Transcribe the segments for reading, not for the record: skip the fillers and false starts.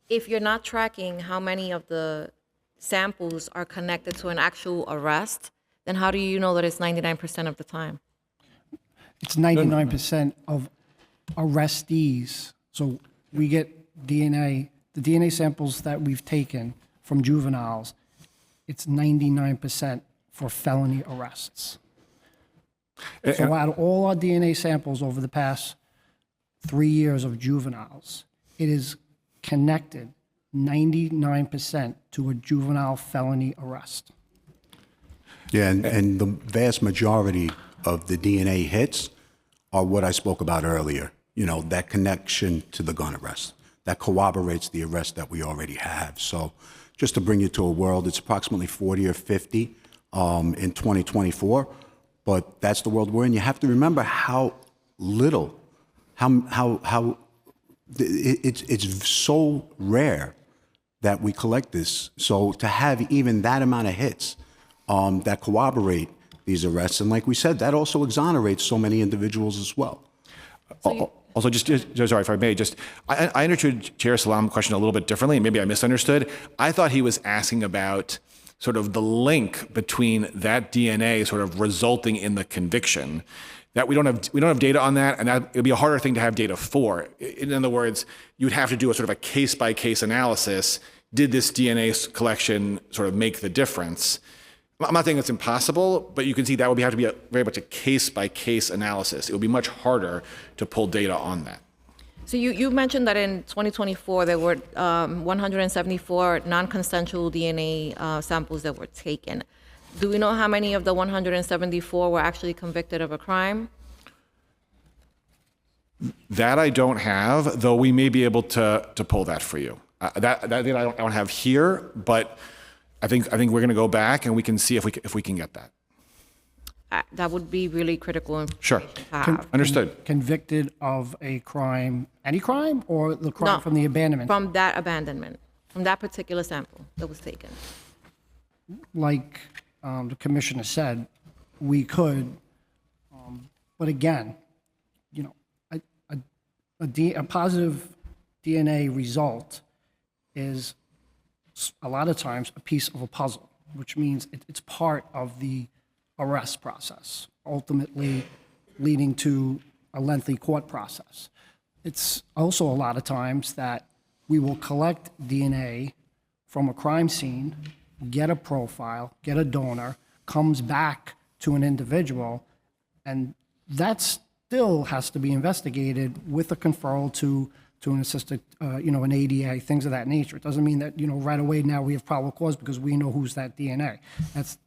if you're not tracking how many of the samples are connected to an actual arrest, then how do you know that it's 99% of the time? It's 99% of arrestees. So we get DNA, the DNA samples that we've taken from juveniles, it's 99% for felony arrests. So out of all our DNA samples over the past 3 years of juveniles, it is connected 99% to a juvenile felony arrest. Yeah, and the vast majority of the DNA hits are what I spoke about earlier. You know, that connection to the gun arrest. That corroborates the arrest that we already have. So just to bring you to a world, it's approximately 40 or 50 in 2024. But that's the world we're in. You have to remember how little, it's so rare that we collect this. So to have even that amount of hits that corroborate these arrests, and like we said, that also exonerates so many individuals as well. Also, just sorry if I may, I understood Chair Salam's question a little bit differently, and maybe I misunderstood. I thought he was asking about sort of the link between that DNA sort of resulting in the conviction. That we don't have data on that, and that it would be a harder thing to have data for. In other words, you'd have to do a sort of a case-by-case analysis. Did this DNA collection sort of make the difference? I'm not saying it's impossible, but you can see that would have to be very much a case-by-case analysis. It would be much harder to pull data on that. So you mentioned that in 2024 there were 174 non-consensual DNA samples that were taken. Do we know how many of the 174 were actually convicted of a crime? That I don't have, though we may be able to pull that for you. That I don't have here, but I think we're going to go back and we can see if we can get that. That would be really critical information Sure. to have. Understood. Convicted of a crime, any crime, or the crime No, from the abandonment? From that abandonment, from that particular sample that was taken. Like the commissioner said, we could, but again, you know, a positive DNA result is a lot of times a piece of a puzzle, which means it's part of the arrest process, ultimately leading to a lengthy court process. It's also a lot of times that we will collect DNA from a crime scene, get a profile, get a donor, comes back to an individual, and that still has to be investigated with a conferral to an assisted, an ADA, things of that nature. It doesn't mean that, right away now we have probable cause because we know who's that DNA.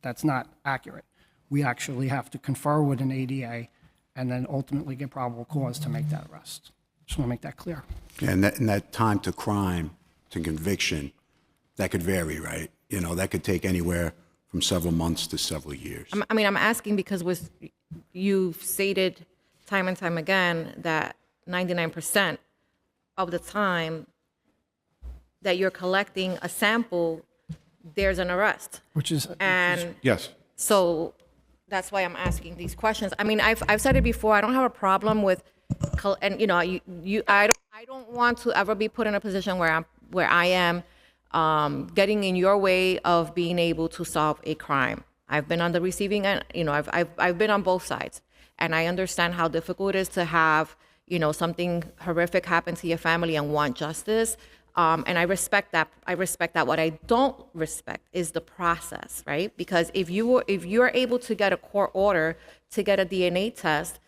That's not accurate. We actually have to confer with an ADA and then ultimately get probable cause to make that arrest. Just want to make that clear. Yeah, and that time to crime, to conviction, that could vary, right? That could take anywhere from several months to several years. I'm asking because you've stated time and time again that 99% of the time that you're collecting a sample, there's an arrest. Yes. So that's why I'm asking these questions. I've said it before. I don't have a problem with, I don't want to ever be put in a position where I am getting in your way of being able to solve a crime. I've been on the receiving end. I've been on both sides, and I understand how difficult it is to have something horrific happen to your family and want justice. And I respect that. What I don't respect is the process, right? Because if you're able to get a court order to get a DNA test,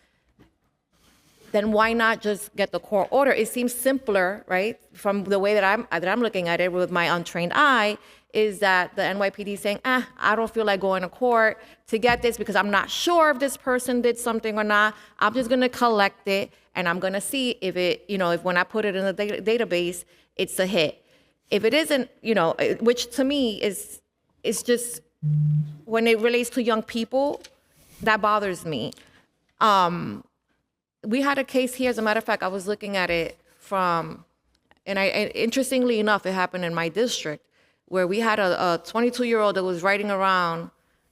then why not just get the court order? It seems simpler, right? From the way that I'm looking at it with my untrained eye, is that the NYPD is saying, I don't feel like going to court to get this because I'm not sure if this person did something or not. I'm just going to collect it, and I'm going to see if it, if when I put it in the database, it's a hit. If it isn't, which to me is just, when it relates to young people, that bothers me. We had a case here, as a matter of fact, I was looking at it and interestingly enough, it happened in my district, where we had a 22-year-old that was riding around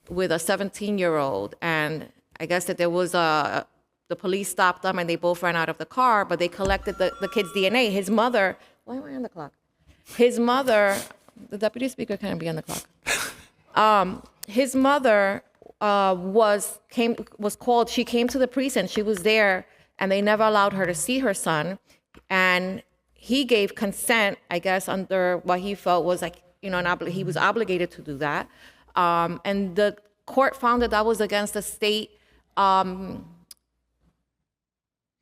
with a 17-year-old, and I guess that there was the police stopped them and they both ran out of the car, but they collected the kid's DNA. His mother, why am I on the clock? His mother, the deputy speaker can't be on the clock. His mother was called. She came to the precinct. She was there, and they never allowed her to see her son. And he gave consent, I guess, under what he felt was like, you know, he was obligated to do that. And the court found that that was against the state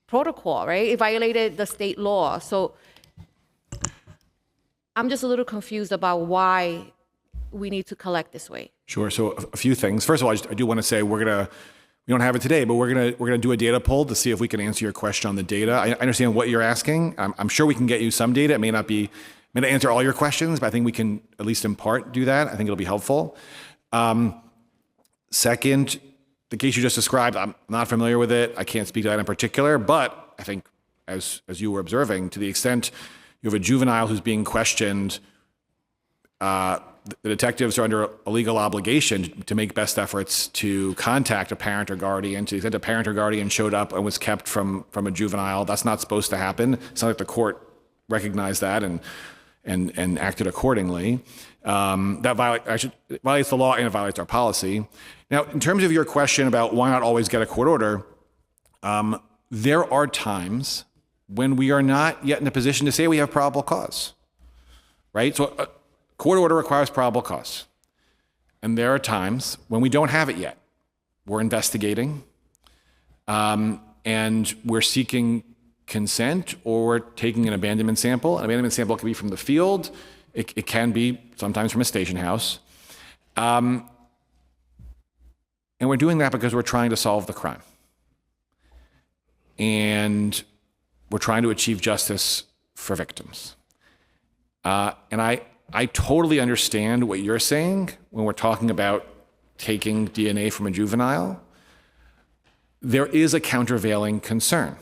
protocol, right? It violated the state law. So I'm just a little confused about why we need to collect this way. Sure. So a few things. First of all, I do want to say we don't have it today, but we're gonna do a data poll to see if we can answer your question on the data. I understand what you're asking. I'm sure we can get you some data. It may not answer all your questions, but I think we can at least in part do that. I think it'll be helpful. Second, the case you just described, I'm not familiar with it. I can't speak to that in particular, but I think as you were observing, to the extent you have a juvenile who's being questioned, the detectives are under a legal obligation to make best efforts to contact a parent or guardian. To the extent a parent or guardian showed up and was kept from a juvenile, that's not supposed to happen. It's not like the court recognized that and acted accordingly. That violates the law and it violates our policy. Now, in terms of your question about why not always get a court order, there are times when we are not yet in a position to say we have probable cause, right? So a court order requires probable cause. And there are times when we don't have it yet. We're investigating, and we're seeking consent, or we're taking an abandonment sample. An abandonment sample can be from the field. It can be sometimes from a station house. And we're doing that because we're trying to solve the crime. And we're trying to achieve justice for victims. And I totally understand what you're saying when we're talking about taking DNA from a juvenile. There is a countervailing concern,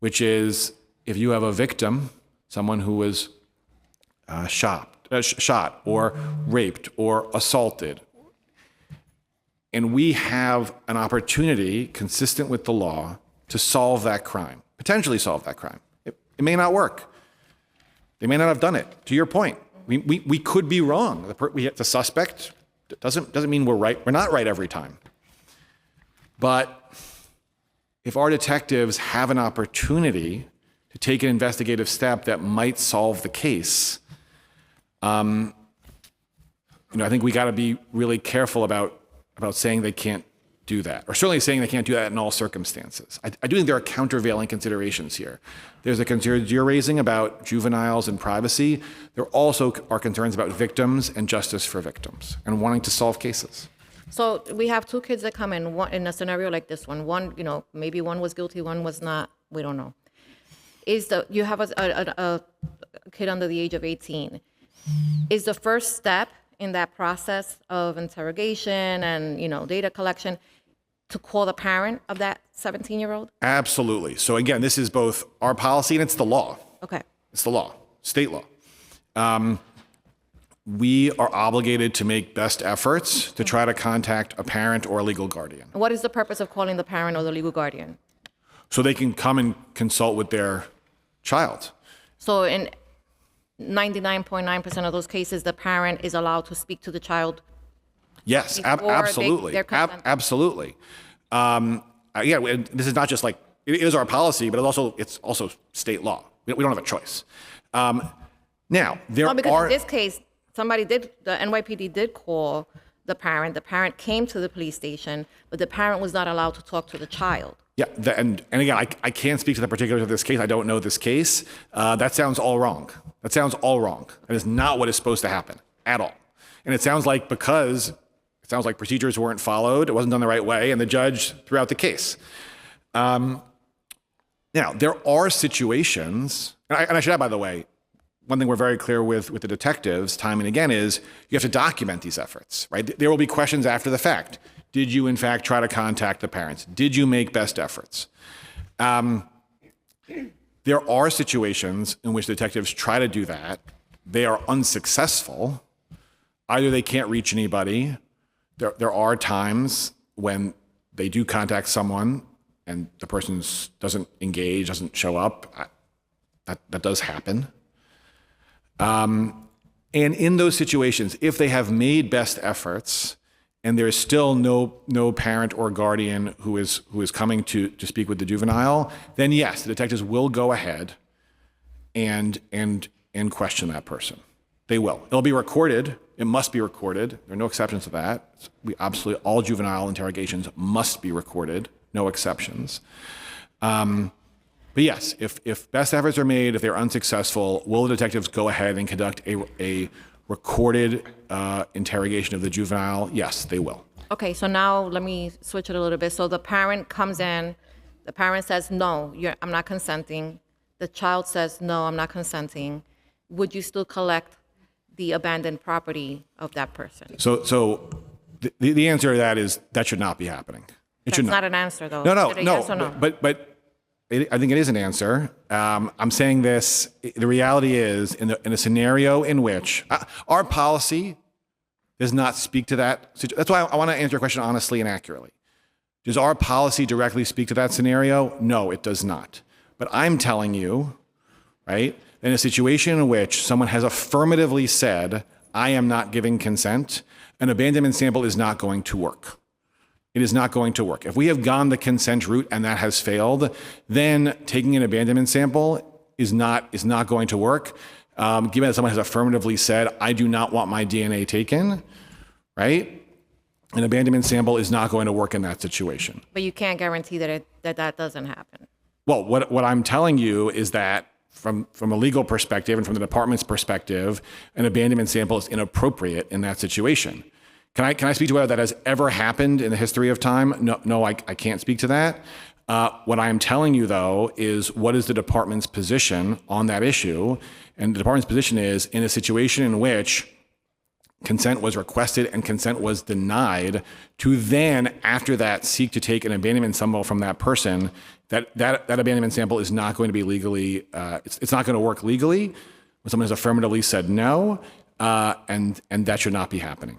which is if you have a victim, someone who was shot or raped or assaulted, and we have an opportunity consistent with the law to solve that crime, potentially solve that crime. It may not work. They may not have done it. To your point, we could be wrong. The suspect doesn't mean we're right. We're not right every time. But if our detectives have an opportunity to take an investigative step that might solve the case, I think we got to be really careful about saying they can't do that, or certainly saying they can't do that in all circumstances. I do think there are countervailing considerations here. There's the concerns you're raising about juveniles and privacy. There also are concerns about victims and justice for victims and wanting to solve cases. So we have two kids that come in, one in a scenario like this one. One, maybe one was guilty, one was not. We don't know. You have a kid under the age of 18. Is the first step in that process of interrogation and data collection to call the parent of that 17-year-old? Absolutely. So again, this is both our policy and it's the law. Okay. It's the law, state law. We are obligated to make best efforts to try to contact a parent or a legal guardian. What is the purpose of calling the parent or the legal guardian? So they can come and consult with their child. So in 99.9% of those cases, the parent is allowed to speak to the child. Yes, before absolutely. Absolutely. This is not just like, it is our policy, but it's also state law. We don't have a choice. Now, because in this case, the NYPD did call the parent. The parent came to the police station, but the parent was not allowed to talk to the child. Yeah, and again, I can't speak to the particulars of this case. I don't know this case. That sounds all wrong. That sounds all wrong. That is not what is supposed to happen at all. And it sounds like procedures weren't followed, it wasn't done the right way, and the judge threw out the case. Now, there are situations, and I should add, by the way, one thing we're very clear with the detectives time and again is you have to document these efforts, right? There will be questions after the fact. Did you, in fact, try to contact the parents? Did you make best efforts? There are situations in which detectives try to do that. They are unsuccessful. Either they can't reach anybody. There are times when they do contact someone and the person doesn't engage, doesn't show up. That does happen. And in those situations, if they have made best efforts and there is still no parent or guardian who is coming to speak with the juvenile, then yes, the detectives will go ahead and question that person. They will. It'll be recorded. It must be recorded. There are no exceptions to that. Absolutely all juvenile interrogations must be recorded. No exceptions. But yes, if best efforts are made, if they're unsuccessful, will the detectives go ahead and conduct a recorded interrogation of the juvenile? Yes, they will. Okay, so now let me switch it a little bit. So the parent comes in, the parent says, no, I'm not consenting. The child says, no, I'm not consenting. Would you still collect the abandoned property of that person? So the answer to that is that should not be happening. It should That's not an answer, though. No, Is it a yes or no? but I think it is an answer. I'm saying this. The reality is, in a scenario in which our policy does not speak to that. That's why I want to answer your question honestly and accurately. Does our policy directly speak to that scenario? No, it does not. But I'm telling you, right, in a situation in which someone has affirmatively said, I am not giving consent, an abandonment sample is not going to work. It is not going to work. If we have gone the consent route and that has failed, then taking an abandonment sample is not going to work. Given that someone has affirmatively said, I do not want my DNA taken, right? An abandonment sample is not going to work in that situation. But you can't guarantee that doesn't happen. Well, what I'm telling you is that from a legal perspective and from the department's perspective, an abandonment sample is inappropriate in that situation. Can I speak to whether that has ever happened in the history of time? No, I can't speak to that. What I am telling you, though, is what is the department's position on that issue? And the department's position is, in a situation in which consent was requested and consent was denied, to then, after that, seek to take an abandonment sample from that person, that abandonment sample is not going to be legally, it's not going to work legally when someone has affirmatively said no, and that should not be happening.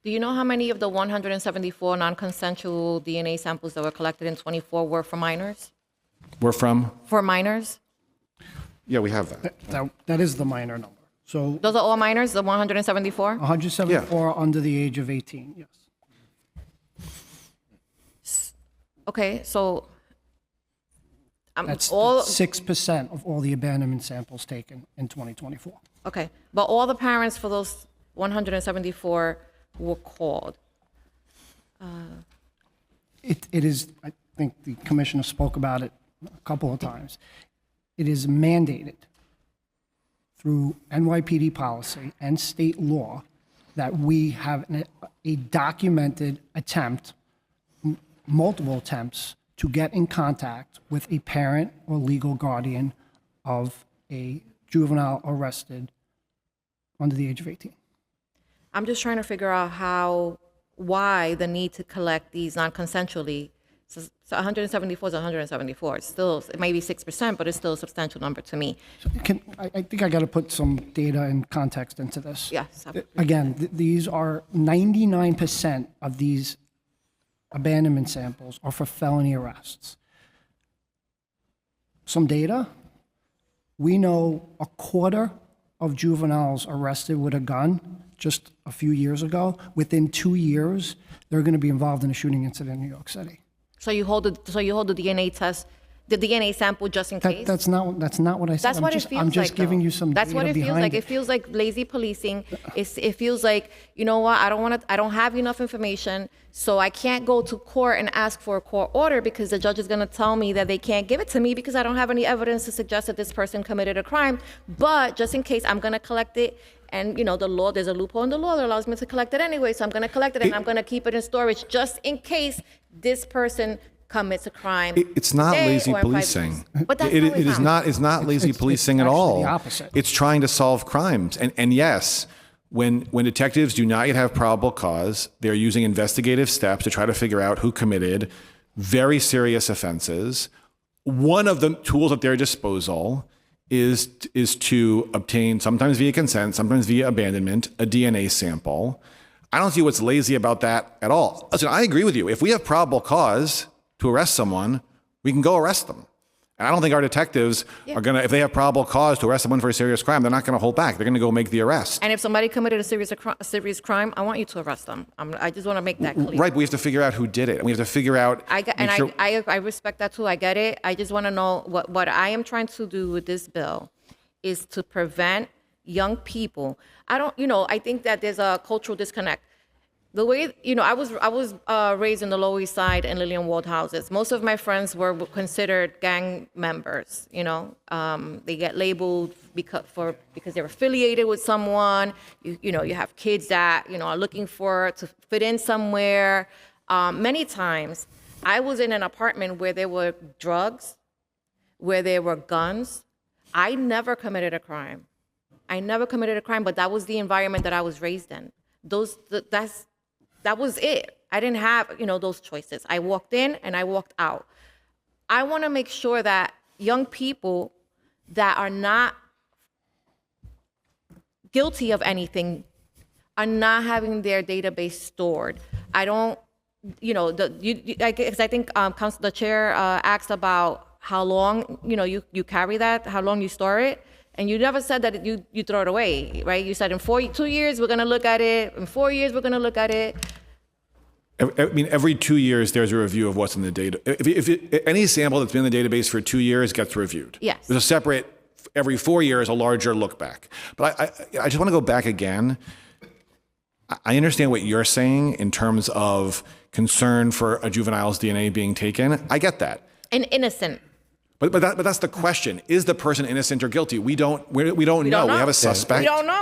Do you know how many of the 174 non-consensual DNA samples that were collected in 24 were for minors? We're from? For minors? Yeah, we have that. That is the minor number. So Those are all minors, the 174? 174 under the age of 18, yes. Okay, so That's all 6% of all the abandonment samples taken in 2024. okay, but all the parents for those 174 were called. It is, I think the commissioner spoke about it a couple of times. It is mandated through NYPD policy and state law that we have a documented attempt, multiple attempts, to get in contact with a parent or legal guardian of a juvenile arrested under the age of 18. I'm just trying to figure out why the need to collect these non-consensually. So 174 is 174. It's still, it may be 6%, but it's still a substantial number to me. I think I got to put some data and context into this. Yes. Again, these are 99% of these abandonment samples are for felony arrests. Some data, we know a quarter of juveniles arrested with a gun just a few years ago, within 2 years, they're going to be involved in a shooting incident in New York City. So you hold the DNA test, the DNA sample just in case? That's not what I said. That's what it feels like. I'm just giving though. you some That's data what it feels behind like. It feels like lazy policing. It feels like, you know what, I don't have enough information, so I can't go to court and ask for a court order because the judge is going to tell me that they can't give it to me because I don't have any evidence to suggest that this person committed a crime. But just in case, I'm going to collect it. And, you know, the law, there's a loophole in the law that allows me to collect it anyway. So I'm going to collect it and I'm going to keep it in storage just in case this person commits a crime. It's not today lazy or in 5 policing. years. But that's It how we is found. not. It's not lazy policing at actually all. the opposite. It's trying to solve crimes. And yes, when detectives do not yet have probable cause, they're using investigative steps to try to figure out who committed very serious offenses. One of the tools at their disposal is to obtain, sometimes via consent, sometimes via abandonment, a DNA sample. I don't see what's lazy about that at all. Listen, I agree with you. If we have probable cause to arrest someone, we can go arrest them. And I don't think our detectives are going to, if they have probable cause to arrest someone for a serious crime, they're not going to hold back. They're going to go make the arrest. And if somebody committed a serious crime, I want you to arrest them. I just want to make that clear. Right, but we have to figure out who did it. And we have to figure out. I respect that too. I get it. I just want to know what I am trying to do with this bill is to prevent young people. I think that there's a cultural disconnect. The way, I was raised in the Lower East Side and Lillian Ward houses. Most of my friends were considered gang members. They get labeled because they're affiliated with someone. You have kids that are looking to fit in somewhere. Many times, I was in an apartment where there were drugs, where there were guns. I never committed a crime. But that was the environment that I was raised in. That was it. I didn't have, those choices. I walked in and I walked out. I want to make sure that young people that are not guilty of anything are not having their database stored. I don't, because I think the chair asked about how long, you carry that, how long you store it. And you never said that you throw it away, right? You said in 2 years, we're going to look at it. In 4 years, we're going to look at it. I mean, every 2 years, there's a review of what's in the data. If any sample that's been in the database for 2 years gets reviewed. Yes. There's a separate, every 4 years, a larger look back. But I just want to go back again. I understand what you're saying in terms of concern for a juvenile's DNA being taken. I get that. And innocent. But that's the question. Is the person innocent or guilty? We don't know. We have a suspect. We don't know.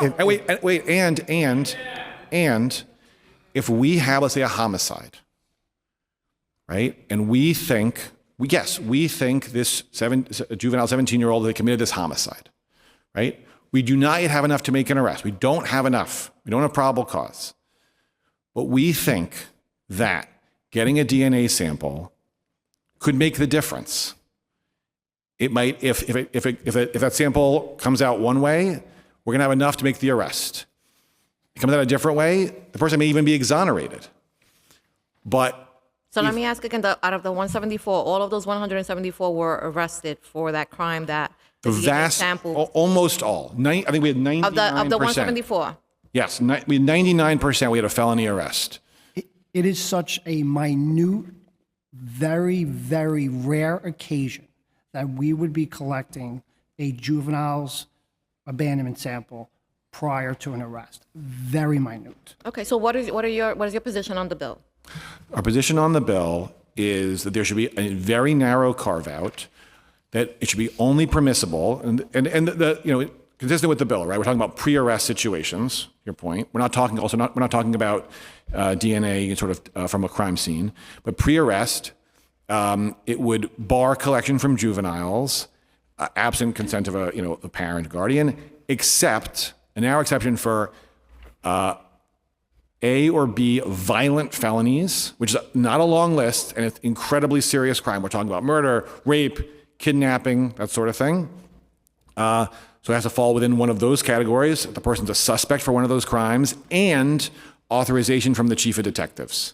And if we have, let's say, a homicide, right? And we think this juvenile 17-year-old that committed this homicide, right? We do not yet have enough to make an arrest. We don't have enough. We don't have probable cause. But we think that getting a DNA sample could make the difference. It might, if that sample comes out one way, we're going to have enough to make the arrest. It comes out a different way, the person may even be exonerated. But so let me ask again: out of the 174, all of those 174 were arrested for that crime. That the vast, sample, almost all. I think we had 99%. Of the 174. Yes, we had 99%. We had a felony arrest. It is such a minute, very, very rare occasion that we would be collecting a juvenile's abandonment sample prior to an arrest. Very minute. Okay, so what is your position on the bill? Our position on the bill is that there should be a very narrow carve out, that it should be only permissible, and consistent with the bill, right? We're talking about pre-arrest situations. Your point. We're not talking about DNA sort of from a crime scene, but pre-arrest. It would bar collection from juveniles, absent consent of a parent, guardian, except a narrow exception for A or B violent felonies, which is not a long list, and it's incredibly serious crime. We're talking about murder, rape, kidnapping, that sort of thing. So it has to fall within one of those categories. The person's a suspect for one of those crimes, and authorization from the chief of detectives.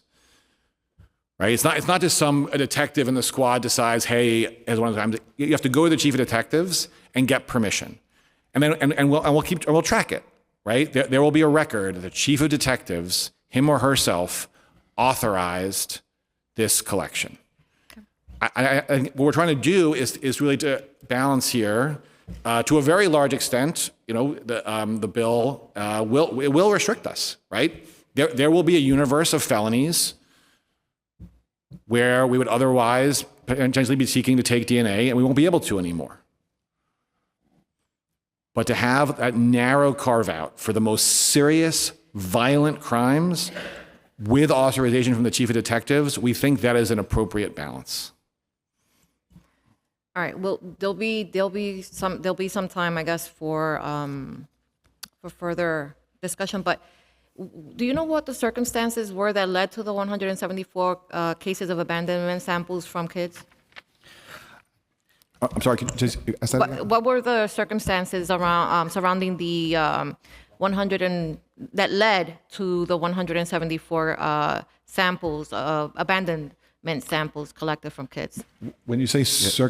Right? It's not just a detective in the squad decides, hey, as one of the times, you have to go to the chief of detectives and get permission, and then we'll track it. Right? There will be a record that the chief of detectives, him or herself, authorized this collection. Okay. I think what we're trying to do is really to balance here. To a very large extent, the bill will restrict us. Right? There will be a universe of felonies where we would otherwise potentially be seeking to take DNA, and we won't be able to anymore. But to have that narrow carve out for the most serious, violent crimes with authorization from the chief of detectives, we think that is an appropriate balance. All right. Well, there'll be some time, I guess, for further discussion. But do you know what the circumstances were that led to the 174 cases of abandonment samples from kids? I'm sorry, can you just ask that again? What were the circumstances around surrounding the that led to the 174 samples of abandonment samples collected from kids. When you say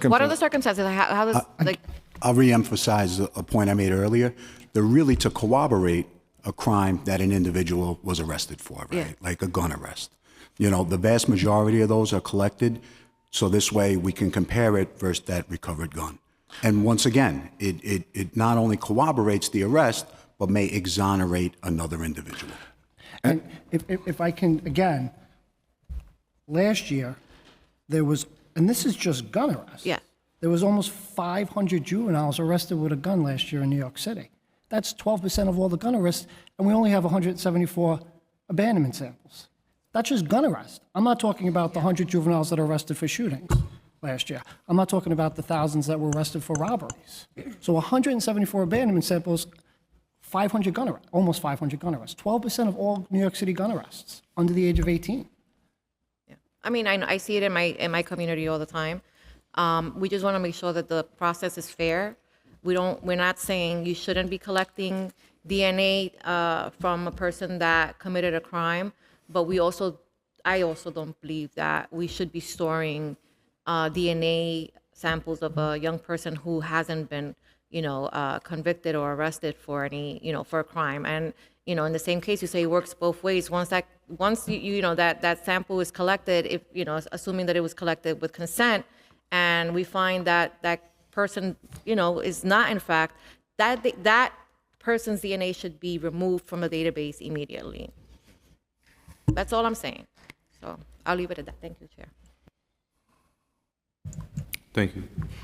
What are the circumstances? How does, like, I'll reemphasize a point I made earlier. They're really to corroborate a crime that an individual was arrested for, right? Yeah. Like a gun arrest. You know, the vast majority of those are collected, so this way we can compare it versus that recovered gun. And once again, it not only corroborates the arrest, but may exonerate another individual. And if I can, again, last year, there was, and this is just gun arrests. Yeah. There was almost 500 juveniles arrested with a gun last year in New York City. That's 12% of all the gun arrests, and we only have 174 abandonment samples. That's just gun arrest. I'm not talking about the 100 juveniles that are arrested for shootings last year. I'm not talking about the thousands that were arrested for robberies. So 174 abandonment samples, 500 gun arrests, almost 500 gun arrests. 12% of all New York City gun arrests under the age of 18. yeah. I mean, I see it in my community all the time. We just want to make sure that the process is fair. We're not saying you shouldn't be collecting DNA from a person that committed a crime, but I also don't believe that we should be storing DNA samples of a young person who hasn't been, convicted or arrested for any, for a crime. And, in the same case, you say it works both ways. Once that sample is collected, if, assuming that it was collected with consent, and we find that that person, is not in fact, that person's DNA should be removed from the database immediately. That's all I'm saying. So I'll leave it at that. Thank you, Chair. Thank you.